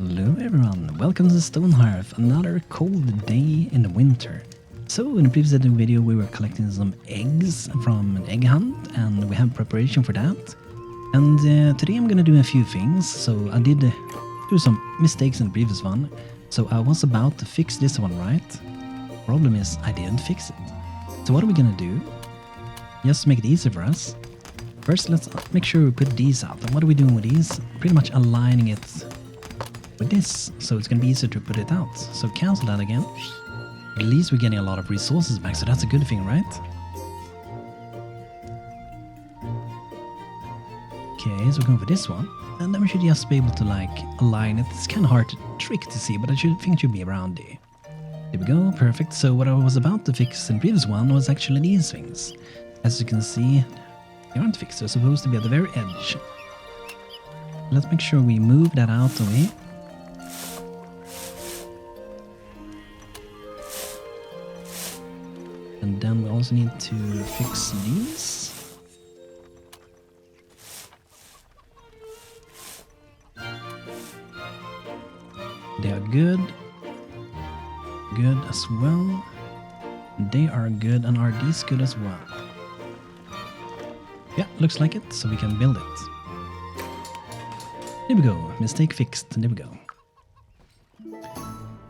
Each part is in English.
Hello everyone, welcome to Stonehearth, another cold day in the winter. So in the previous video we were collecting some eggs from an egg hunt and we have preparation for that. And today I'm gonna do a few things. So I did do some mistakes in the previous one. So I was about to fix this one, right? Problem is I didn't fix it. So what are we gonna do? Just to make it easy for us. First let's make sure we put these out. And what are we doing with these? Pretty much aligning it with this, so it's gonna be easier to put it out. So cancel that again. At least we're getting a lot of resources back, so that's a good thing, right? Okay, so we're going for this one. And then we should just be able to like align it. It's kind of hard to trick to see, but I think it should be around there. There we go, perfect. So what I was about to fix in the previous one was actually these things. As you can see, they aren't fixed. They're supposed to be at the very edge. Let's make sure we move that out of the way. And then we also need to fix these. They are good. Good as well. They are good, and are these good as well? Yeah, looks like it, so we can build it. There we go, mistake fixed, there we go.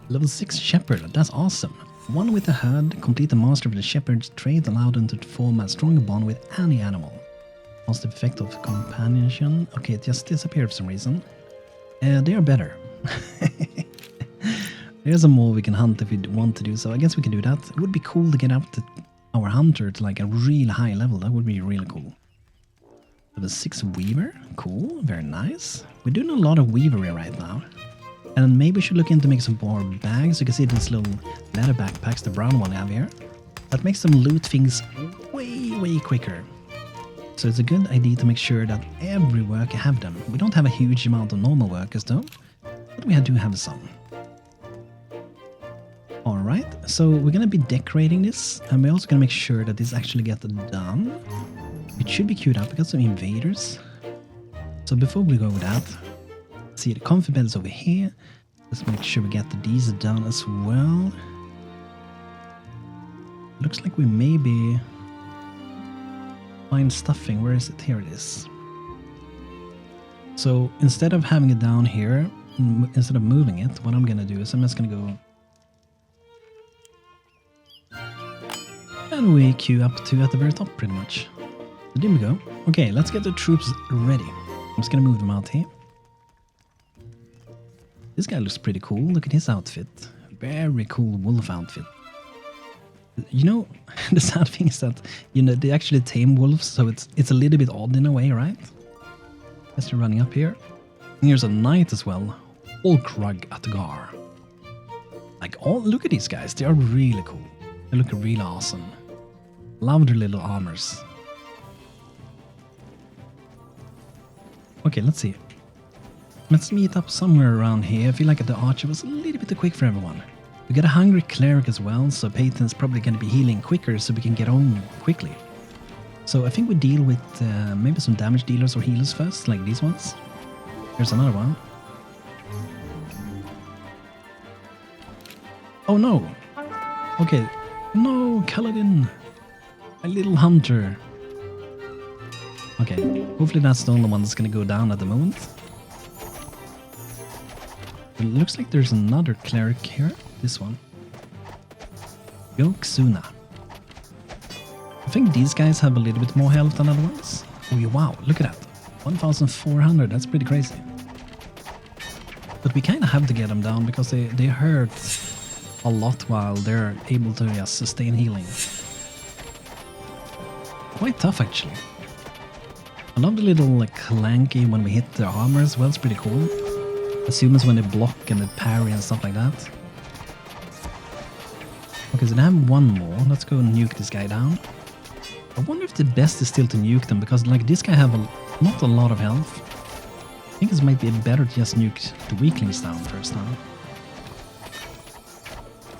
Level 6 Shepherd, that's awesome. One with the herd, complete the master of the shepherd's trait, allowed them to form a stronger bond with any animal. Positive effect of companionship. Okay, it just disappeared for some reason. They are better. There's a more we can hunt if we want to do so. I guess we can do that. It would be cool to get up to our hunter to like a really high level. That would be really cool. Level 6 Weaver. Cool, very nice. We're doing a lot of weavery right now. And maybe we should look into making some more bags. You can see this little leather backpacks, the brown one I have here. That makes them loot things way quicker. So it's a good idea to make sure that every worker have them. We don't have a huge amount of normal workers though, but we do have some. Alright, so we're gonna be decorating this, and we're also gonna make sure that this actually gets done. It should be queued up. We got some invaders. So before we go with that, see the comfy bed is over here. Let's make sure we get these done as well. Looks like we maybe find stuffing. Where is it? Here it is. So instead of having it down here, instead of moving it, what I'm gonna do is I'm just gonna go and we queue up to at the very top pretty much. So there we go. Okay, let's get the troops ready. I'm just gonna move them out here. This guy looks pretty cool. Look at his outfit. Very cool wolf outfit. You know, the sad thing is that, you know, they actually tame wolves, so it's a little bit odd in a way, right? As they're running up here. And here's a knight as well. Orcs Atgar. Like, look at these guys. They are really cool. They look really awesome. Love their little armors. Okay, let's see. Let's meet up somewhere around here. I feel like the archer was a little bit too quick for everyone. We got a hungry cleric as well, so Peyton's probably going to be healing quicker so we can get on quickly. So I think we deal with maybe some damage dealers or healers first, like these ones. Here's another one. Oh no! Okay, no, Kaladin! My little hunter. Okay, hopefully that's the only one that's going to go down at the moment. It looks like there's another cleric here. This one. Yoksuna. I think these guys have a little bit more health than other ones. Oh wow, look at that. 1,400, that's pretty crazy. But we kind of have to get them down because they hurt a lot while they're able to just sustain healing. Quite tough actually. I love the little like clanky when we hit their armor as well, it's pretty cool. Assuming when they block and they parry and stuff like that. Okay, so they have one more. Let's go and nuke this guy down. I wonder if the best is still to nuke them, because like this guy have not a lot of health. I think it might be better to just nuke the weaklings down first now.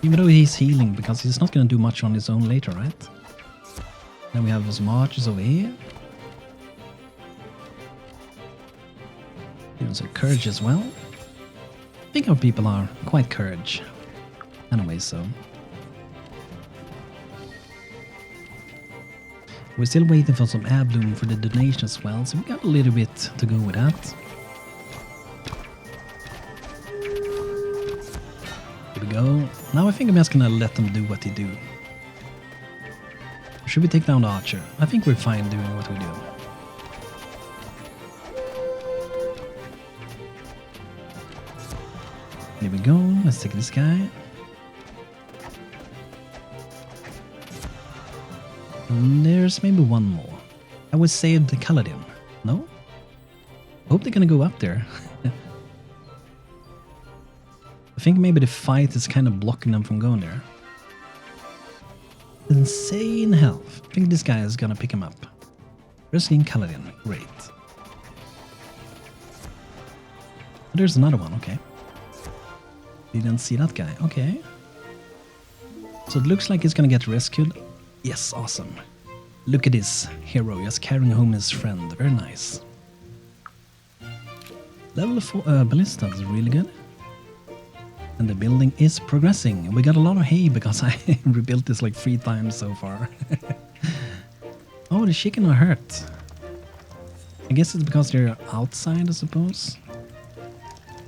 Even though he's healing, because he's not going to do much on his own later, right? Then we have some archers over here. There's a courage as well. I think our people are quite courage. Anyway, so. We're still waiting for some air bloom for the donation as well, so we got a little bit to go with that. Here we go. Now I think I'm just gonna let them do what they do. Should we take down the archer? I think we're fine doing what we do. Here we go. Let's take this guy. And there's maybe one more. I would save the Kaladin. No? I hope they're gonna go up there. I think maybe the fight is kind of blocking them from going there. Insane health. I think this guy is gonna pick him up. Risking Kaladin. Great. There's another one, okay. Didn't see that guy. Okay. So it looks like he's gonna get rescued. Yes, awesome. Look at this hero just carrying home his friend. Very nice. Level 4 ballista is really good. And the building is progressing. We got a lot of hay because I rebuilt this like 3 times so far. Oh, the chicken are hurt. I guess it's because they're outside, I suppose.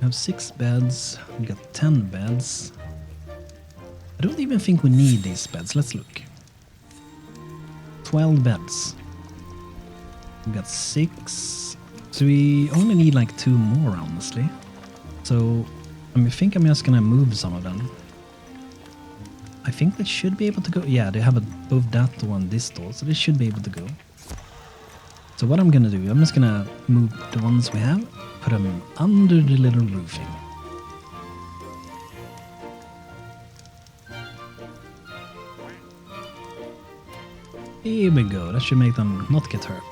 We have 6 beds. We got 10 beds. I don't even think we need these beds. Let's look. 12 beds. We got 6. So we only need like 2 more, honestly. So I think I'm just gonna move some of them. I think they should be able to go. Yeah, they have both that door and this door, so they should be able to go. So what I'm gonna do, I'm just gonna move the ones we have, put them under the little roofing. Here we go, that should make them not get hurt.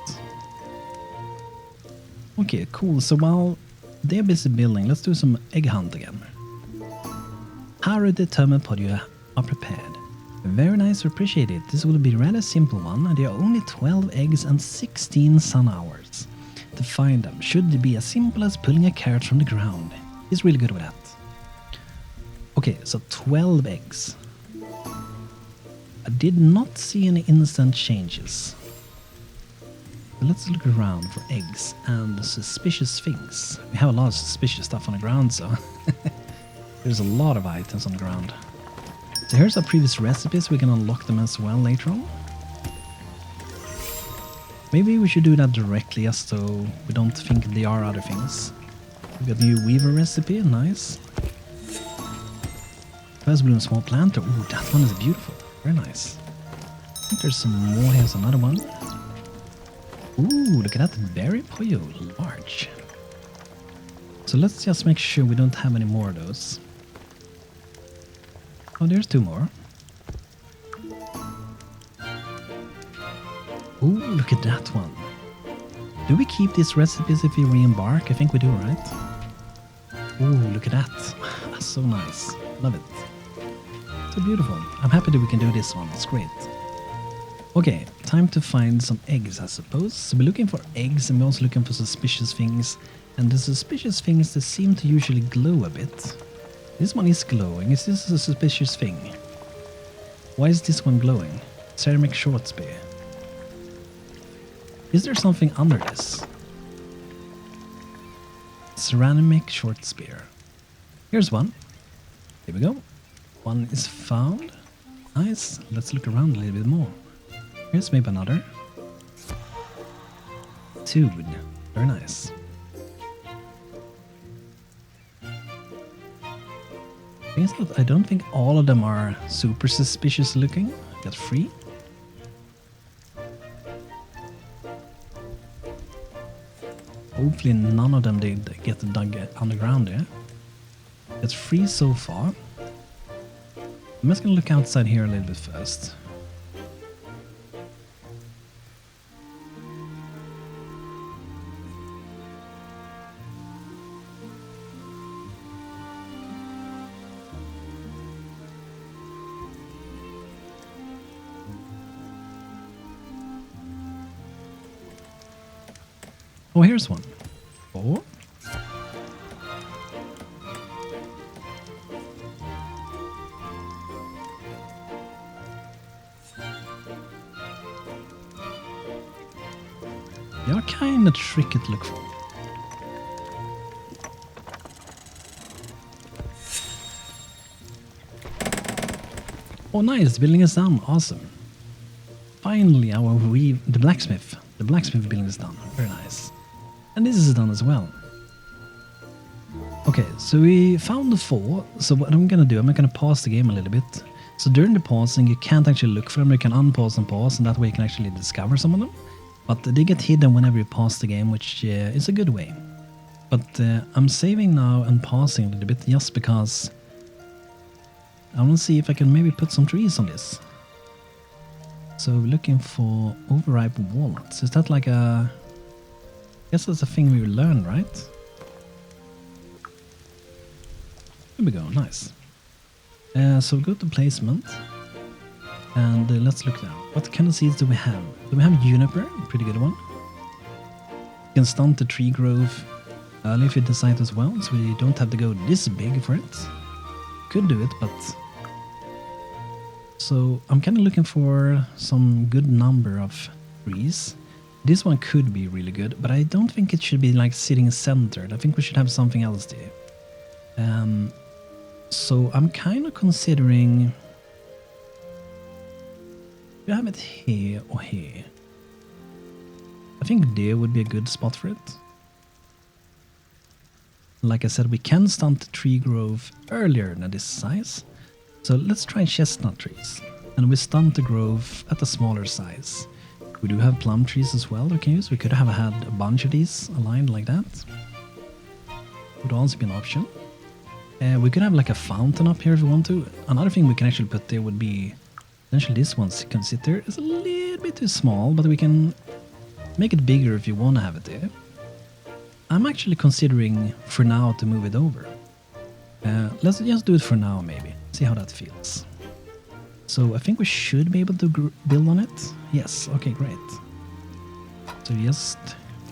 Okay, cool, so while they're busy building, let's do some egg hunt again. Haru the Majetic Poyo are prepared. Very nice, appreciate it. This will be a rather simple one, and there are only 12 eggs and 16 sun hours. To find them should be as simple as pulling a carrot from the ground. He's really good with that. Okay, so 12 eggs. I did not see any instant changes. But let's look around for eggs and suspicious things. We have a lot of suspicious stuff on the ground, so there's a lot of items on the ground. So here's our previous recipes. We can unlock them as well later on. Maybe we should do that directly just so we don't think there are other things. We got new weaver recipe, nice. First bloom small planter. Ooh, that one is beautiful. Very nice. I think there's some more. Here's another one. Ooh, look at that. Berry Poyo. Large. So let's just make sure we don't have any more of those. Oh, there's 2 more. Ooh, look at that one. Do we keep these recipes if we re-embark? I think we do, right? Ooh, look at that. That's so nice. Love it. So beautiful. I'm happy that we can do this one. It's great. Okay, time to find some eggs, I suppose. So we're looking for eggs and we're also looking for suspicious things. And the suspicious things, they seem to usually glow a bit. This one is glowing. Is this a suspicious thing? Why is this one glowing? Ceramic short spear. Is there something under this? Ceramic short spear. Here's one. Here we go. One is found. Nice. Let's look around a little bit more. Here's maybe another. 2. Very nice. I don't think all of them are super suspicious looking. Got 3. Hopefully none of them did get dug underground there. Got 3 so far. I'm just gonna look outside here a little bit first. Oh, here's one. 4. They are kind of tricky to look for. Oh nice, the building is done, awesome. Finally the blacksmith building is done, very nice. And this is done as well. Okay, so we found the 4, so what I'm gonna do, I'm gonna pause the game a little bit. So during the pausing you can't actually look for them, you can unpause and pause, and that way you can actually discover some of them. But they get hidden whenever you pause the game, which is a good way. But I'm saving now and pausing a little bit just because I want to see if I can maybe put some trees on this. So we're looking for overripe walnuts. Is that like a... I guess that's a thing we learn, right? There we go, nice. So we go to placement. And let's look now. What kind of seeds do we have? Do we have juniper? Pretty good one. You can stunt the tree growth early if you decide as well, so we don't have to go this big for it. Could do it, but... So I'm kind of looking for some good number of trees. This one could be really good, but I don't think it should be like sitting centered. I think we should have something else there. So I'm kind of considering... Do you have it here or here? I think there would be a good spot for it. Like I said, we can stunt the tree growth earlier than this size. So let's try chestnut trees. And we stunt the growth at a smaller size. We do have plum trees as well we can use. We could have had a bunch of these aligned like that. Would also be an option. We could have like a fountain up here if we want to. Another thing we can actually put there would be... Potentially this one can sit there. It's a little bit too small, but we can make it bigger if you want to have it there. I'm actually considering for now to move it over. Let's just do it for now maybe. See how that feels. So I think we should be able to build on it. Yes, okay, great. So just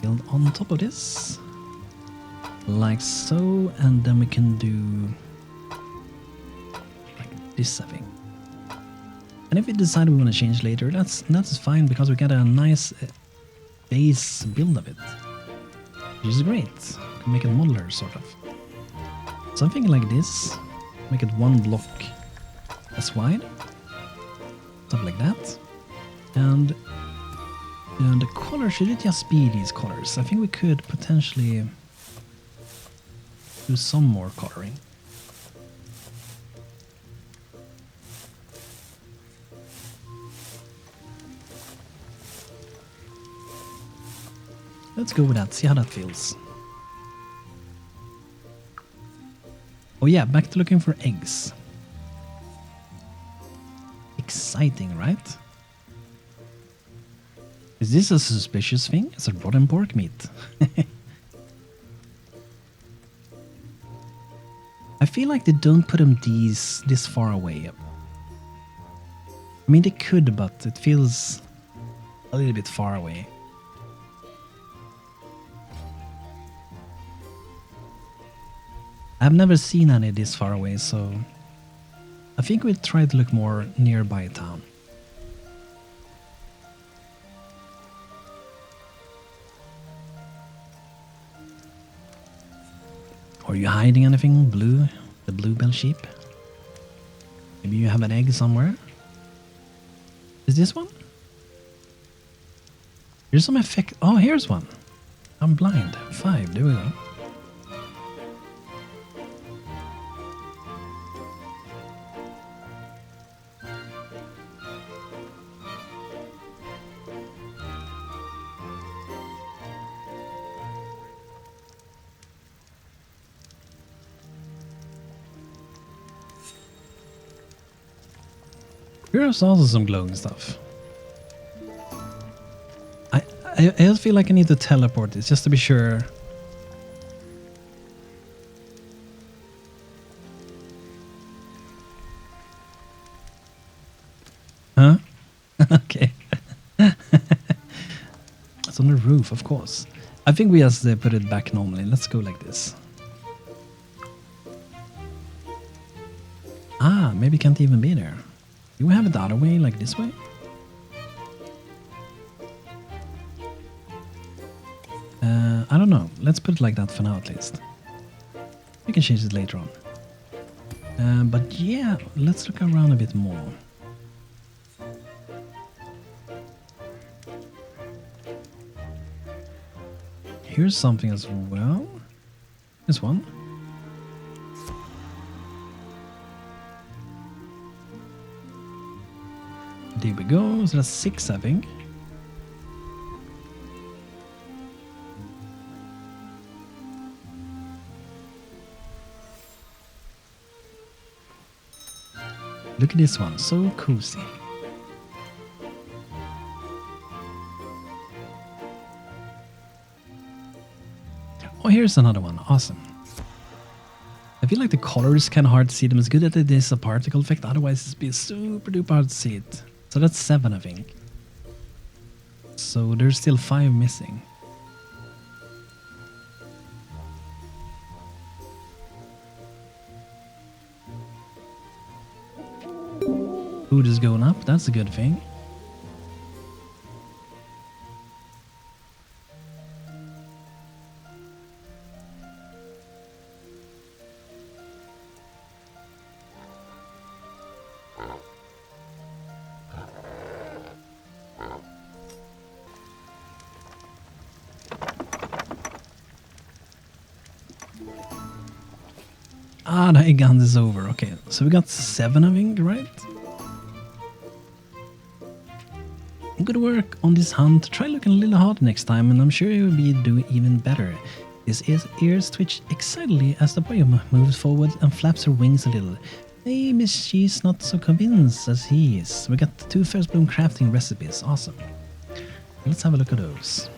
build on top of this. Like so, and then we can do like this, I think. And if we decide we want to change later, that's fine, because we get a nice base build of it. Which is great. We can make it modular, sort of. Something like this. Make it one block as wide. Stuff like that. And the color, should it just be these colors? I think we could potentially do some more coloring. Let's go with that, see how that feels. Oh yeah, back to looking for eggs. Exciting, right? Is this a suspicious thing? It's a rotten pork meat. I feel like they don't put them this far away. I mean, they could, but it feels a little bit far away. I've never seen any this far away, so I think we'll try to look more nearby town. Are you hiding anything, Blue? The bluebell sheep? Maybe you have an egg somewhere? Is this one? Here's some effect. Oh, here's one. I'm blind. 5, there we go. Here's also some glowing stuff. I just feel like I need to teleport this just to be sure. Huh? Okay. It's on the roof, of course. I think we just put it back normally. Let's go like this. Ah, maybe it can't even be there. Do we have it the other way, like this way? let's put it like that for now at least. We can change it later on. But yeah, let's look around a bit more. Here's something as well. This one. There we go. So that's 6, I think. Look at this one, so cozy. Oh, here's another one, awesome. I feel like the color is kind of hard to see them. It's good that it is a particle effect, otherwise it'd be super duper hard to see it. So that's 7, I think. So there's still 5 missing. Food is going up, that's a good thing. Ah, the egg hunt is over. Okay, so we got 7, I think, right? Good work on this hunt. Try looking a little harder next time, and I'm sure you will be doing even better. His ears twitch excitedly as the Poyo moves forward and flaps her wings a little. Maybe she's not so convinced as he is. We got 2 first bloom crafting recipes. Awesome. Let's have a look at those.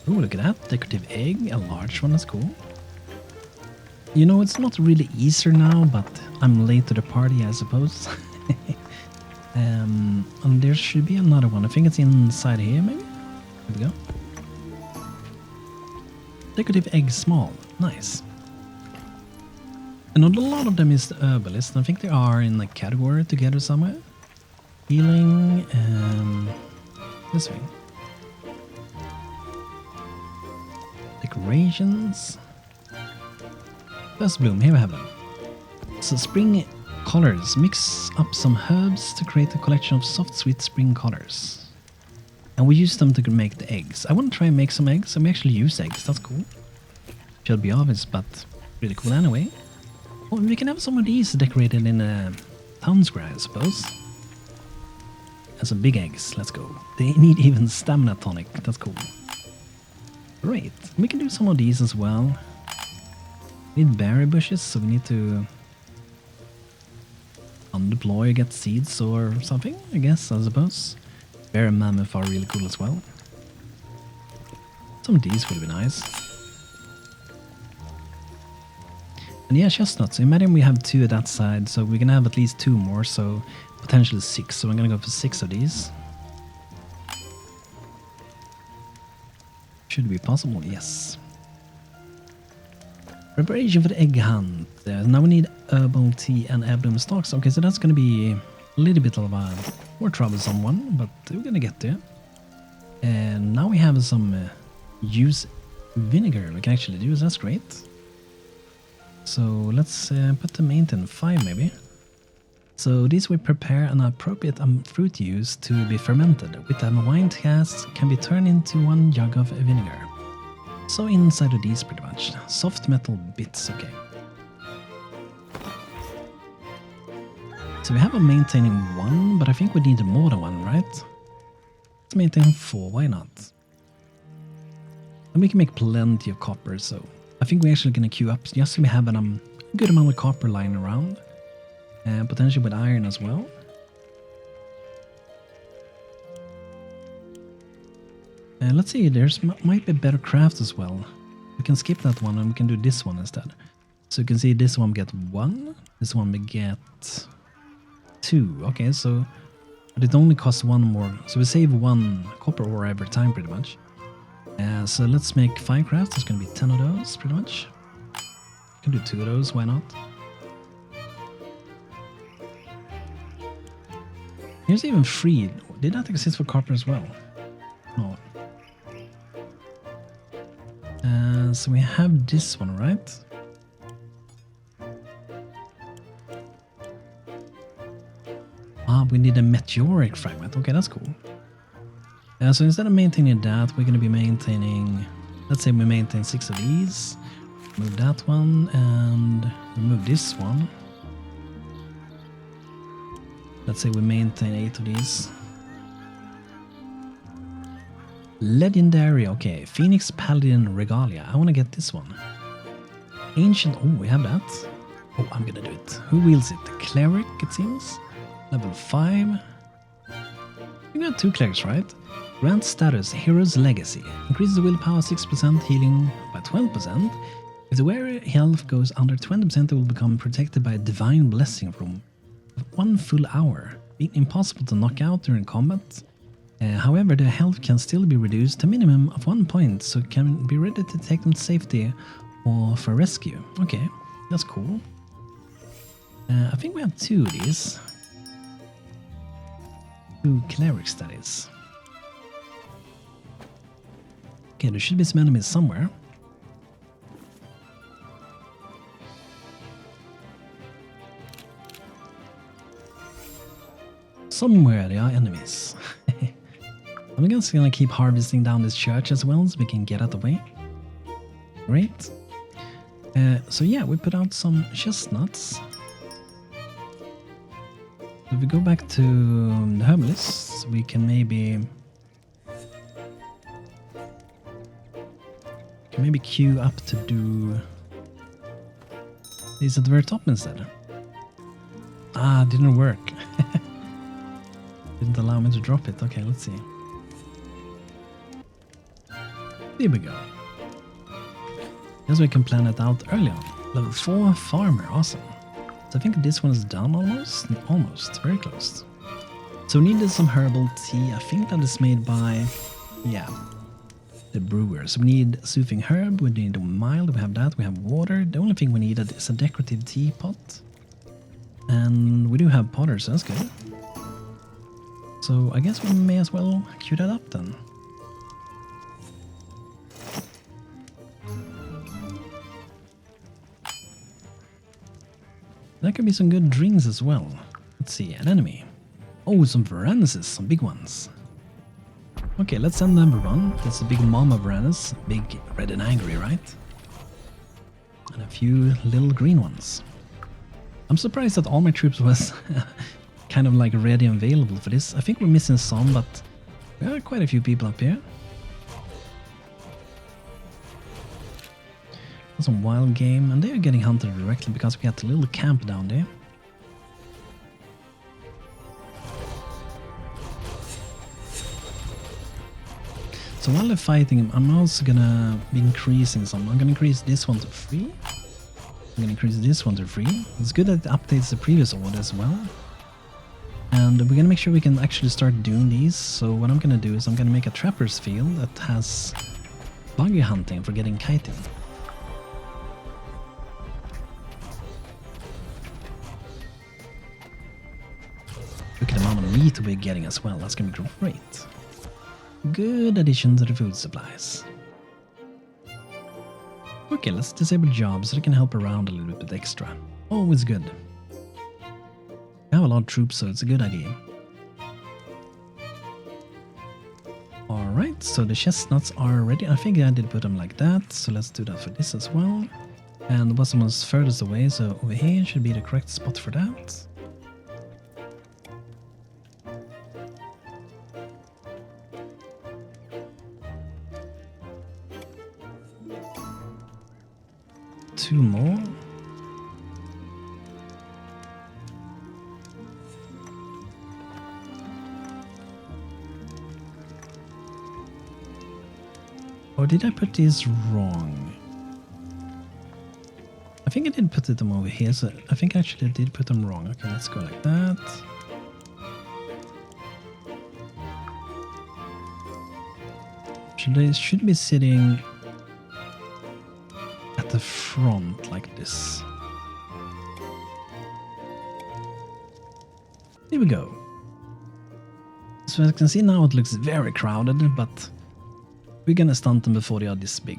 Oh, look at that. Decorative egg. A large one. That's cool. You know, it's not really Easter now, but I'm late to the party, I suppose. And there should be another one. I think it's inside here, maybe? There we go. Decorative egg small. Nice. And a lot of them is the herbalist. I think they are in a category together somewhere. Healing and this thing. Decorations. First bloom, here we have them. So spring colors. Mix up some herbs to create a collection of soft, sweet spring colors. And we use them to make the eggs. I want to try and make some eggs, and we actually use eggs. That's cool. Should be obvious, but really cool anyway. Oh, we can have some of these decorated in a town square, I suppose. And some big eggs. Let's go. They need even stamina tonic. That's cool. Great. We can do some of these as well. We need berry bushes, so we need to undeploy, get seeds or something, I guess, I suppose. Bear and mammoth are really cool as well. Some of these would be nice. And yeah, chestnuts. Imagine we have 2 at that side, so we're gonna have at least 2 more, so potentially 6. So I'm gonna go for 6 of these. Should be possible, yes. Preparation for the egg hunt. Now we need herbal tea and ebonum stalks. Okay, so that's going to be a little bit of a more troublesome one, but we're going to get there. And now we have some use vinegar we can actually do, so that's great. So let's put the maintain 5 maybe. So this will prepare an appropriate fruit juice to be fermented. With a wine cask can be turned into 1 jug of vinegar. So inside of these pretty much. Soft metal bits, okay. So we have a maintaining 1, but I think we need more than 1, right? Let's maintain 4, why not? And we can make plenty of copper, so I think we're actually going to queue up just so we have a good amount of copper lying around. And potentially with iron as well. Let's see, there's might be better craft as well. We can skip that one and we can do this one instead. So you can see this one we get 1, this one we get 2. Okay, so but it only costs 1 more. So we save 1 copper ore every time pretty much. So let's make 5 crafts. There's going to be 10 of those pretty much. We can do 2 of those, why not? Here's even free. Did that exist for copper as well? No. So we have this one, right? We need a meteoric fragment. Okay, that's cool. So instead of maintaining that, we're going to be maintaining... Let's say we maintain 6 of these. Move that one and remove this one. Let's say we maintain 8 of these. Legendary, okay. Phoenix Paladin Regalia. I want to get this one. Ancient, oh, we have that. Oh, I'm gonna do it. Who wields it? The Cleric, it seems. Level 5. We got 2 clerics, right? Grant status, Hero's Legacy. Increases willpower 6%, healing by 12%. If the wearer health goes under 20%, it will become protected by a divine blessing for 1 full hour. Being impossible to knock out during combat. However, the health can still be reduced to a minimum of 1 point, so it can be ready to take them to safety or for rescue. Okay, that's cool. I think we have 2 of these. 2 clerics, that is. Okay, there should be some enemies somewhere. Somewhere there are enemies. I'm just gonna keep harvesting down this church as well so we can get out of the way. Great. So yeah, we put out some chestnuts. If we go back to the herbalists, we can maybe queue up to do these at the very top instead. Ah, didn't work. Didn't allow me to drop it. Okay, let's see. There we go. Guess we can plan it out early on. Level 4 farmer, awesome. So I think this one is done almost. Almost, very close. So we needed some herbal tea. I think that is made by, yeah, the brewer. So we need soothing herb, we need a mild, we have that, we have water. The only thing we needed is a decorative teapot. And we do have potters, so that's good. So I guess we may as well queue that up then. That could be some good drinks as well. Let's see, an enemy. Oh, some Varanus, some big ones. Okay, let's send number 1. That's a big mama Varanus. Big, red and angry, right? And a few little green ones. I'm surprised that all my troops was kind of like ready and available for this. I think we're missing some, but there are quite a few people up here. Some wild game, and they are getting hunted directly because we got a little camp down there. So while they're fighting, I'm also gonna be increasing some. I'm gonna increase this one to 3. I'm gonna increase this one to 3. It's good that it updates the previous order as well. And we're gonna make sure we can actually start doing these. So what I'm gonna do is I'm gonna make a trapper's field that has buggy hunting for getting kiting. Look at the amount of meat we're getting as well. That's gonna be great. Good addition to the food supplies. Okay, let's disable jobs so they can help around a little bit extra. Always good. We have a lot of troops, so it's a good idea. Alright, so the chestnuts are ready. I think I did put them like that, so let's do that for this as well. And the bottom one's furthest away, so over here should be the correct spot for that. Two more. Or did I put these wrong? I think I did put them over here, so I think actually I did put them wrong. Okay, let's go like that. They should be sitting at the front like this. Here we go. So as you can see now it looks very crowded, but we're gonna stunt them before they are this big.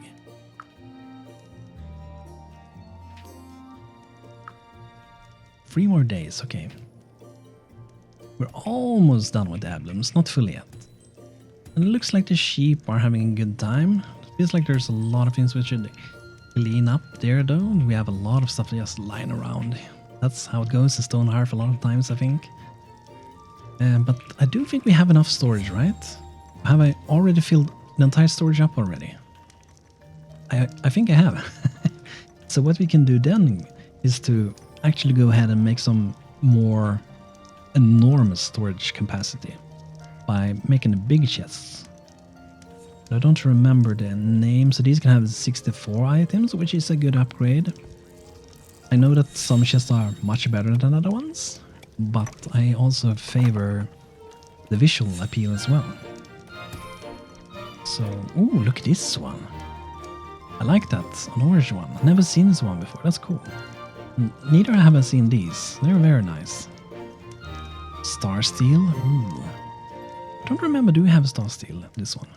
3 more days, okay. We're almost done with the emblems, not fully yet. And it looks like the sheep are having a good time. It feels like there's a lot of things we should clean up there though. We have a lot of stuff just lying around. That's how it goes in Stonehearth a lot of times, I think. But I do think we have enough storage, right? Have I already filled the entire storage up already? I think I have. So what we can do then is to actually go ahead and make some more enormous storage capacity by making the big chests. I don't remember the name, so these can have 64 items, which is a good upgrade. I know that some chests are much better than other ones, but I also favor the visual appeal as well. So, ooh, look at this one. I like that, an orange one. I've never seen this one before, that's cool. Neither have I seen these, they're very nice. Star Steel, ooh. I don't remember, do we have Star Steel, this one?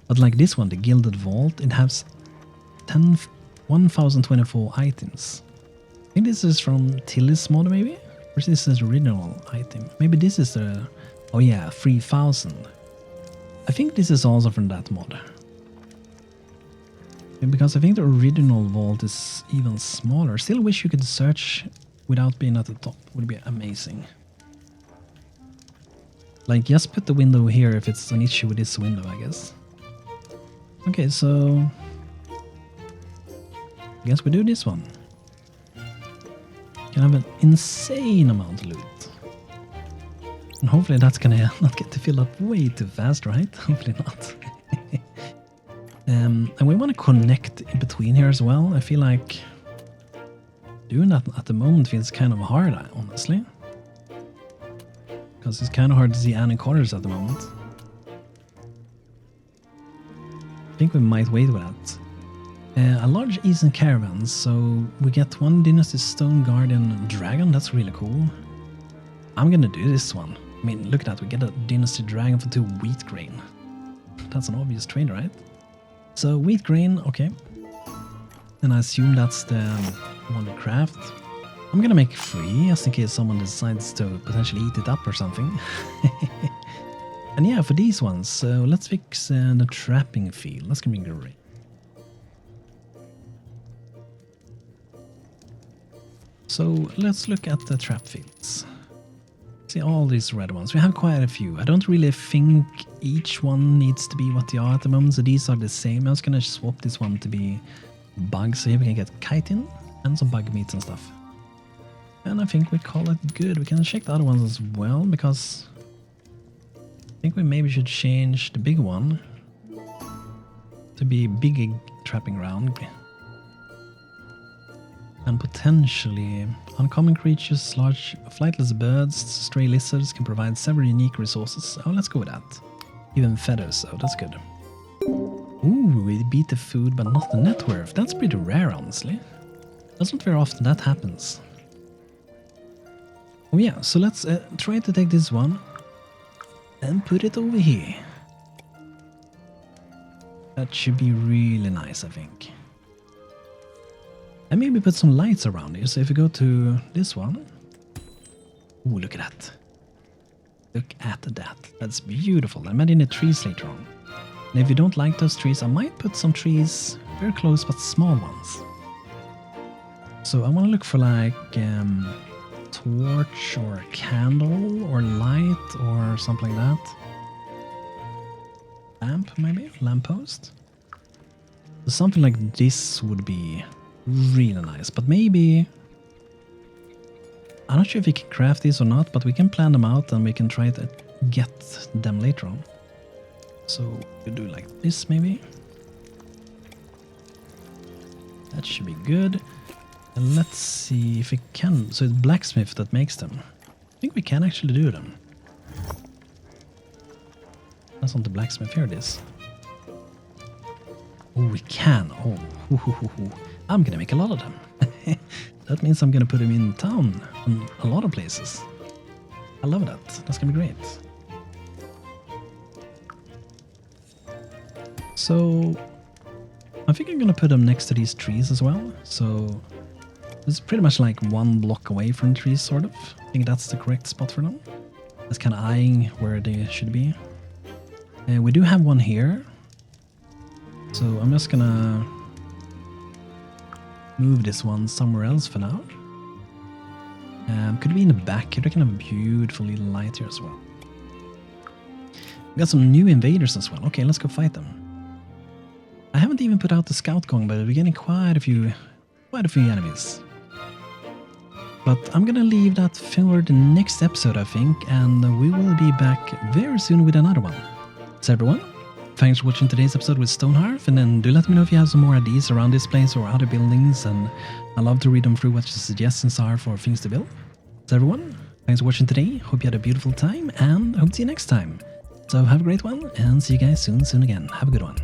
But like this one, the Gilded Vault, it has 1024 items. I think this is from Tilly's mod maybe? Or is this the original item? Maybe this is the... Oh yeah, 3000. I think this is also from that mod. Because I think the original vault is even smaller. Still wish you could search without being at the top. Would be amazing. Like, just put the window here if it's an issue with this window, I guess. Okay, so... I guess we do this one. Can have an insane amount of loot. And hopefully that's gonna not get to fill up way too fast, right? Hopefully not. And we want to connect in between here as well. I feel like doing that at the moment feels kind of hard, honestly. Because it's kind of hard to see any corners at the moment. I think we might wait with that. A large Eastern caravan, so we get 1 Dynasty Stone Guardian Dragon, that's really cool. I'm gonna do this one. I mean, look at that, we get a Dynasty Dragon for 2 wheat grain. That's an obvious trade, right? So wheat grain, okay. And I assume that's the one to craft. I'm gonna make 3, just in case someone decides to potentially eat it up or something. And yeah, for these ones, so let's fix the trapping field. That's gonna be great. So let's look at the trap fields. See all these red ones. We have quite a few. I don't really think each one needs to be what they are at the moment, so these are the same. I'm just gonna swap this one to be bugs, so here we can get chitin and some bug meats and stuff. And I think we call it good. We can check the other ones as well, because I think we maybe should change the big one to be big trapping ground. And potentially uncommon creatures, large flightless birds, stray lizards can provide several unique resources. Oh, let's go with that. Even feathers, so that's good. Ooh, we beat the food but not the net worth. That's pretty rare, honestly. That's not very often that happens. Oh yeah, so let's try to take this one and put it over here. That should be really nice, I think. And maybe put some lights around here. So if we go to this one. Ooh, look at that. Look at that. That's beautiful. I'm adding the trees later on. And if you don't like those trees, I might put some trees very close but small ones. So I want to look for like torch or candle or light or something like that. Lamp maybe? Lamppost? So something like this would be really nice, but maybe... I'm not sure if we can craft these or not, but we can plan them out and we can try to get them later on. So we do like this maybe. That should be good. And let's see if we can... So it's blacksmith that makes them. I think we can actually do them. That's not the blacksmith, here it is. Oh, we can. Oh, I'm gonna make a lot of them. That means I'm gonna put them in town in a lot of places. I love that. That's gonna be great. So I think I'm gonna put them next to these trees as well. So It's pretty much like 1 block away from the trees, sort of. I think that's the correct spot for them. That's kind of eyeing where they should be. We do have one here. So I'm just gonna move this one somewhere else for now. Could be in the back here. They can have a beautiful little light here as well. We got some new invaders as well. Okay, let's go fight them. I haven't even put out the scout gong, but we're getting quite a few enemies. But I'm gonna leave that for the next episode, I think, and we will be back very soon with another one. So everyone, thanks for watching today's episode with Stonehearth, and then do let me know if you have some more ideas around this place or other buildings, and I'd love to read them through what your suggestions are for things to build. So everyone, thanks for watching today, hope you had a beautiful time, and hope to see you next time. So have a great one, and see you guys soon again. Have a good one.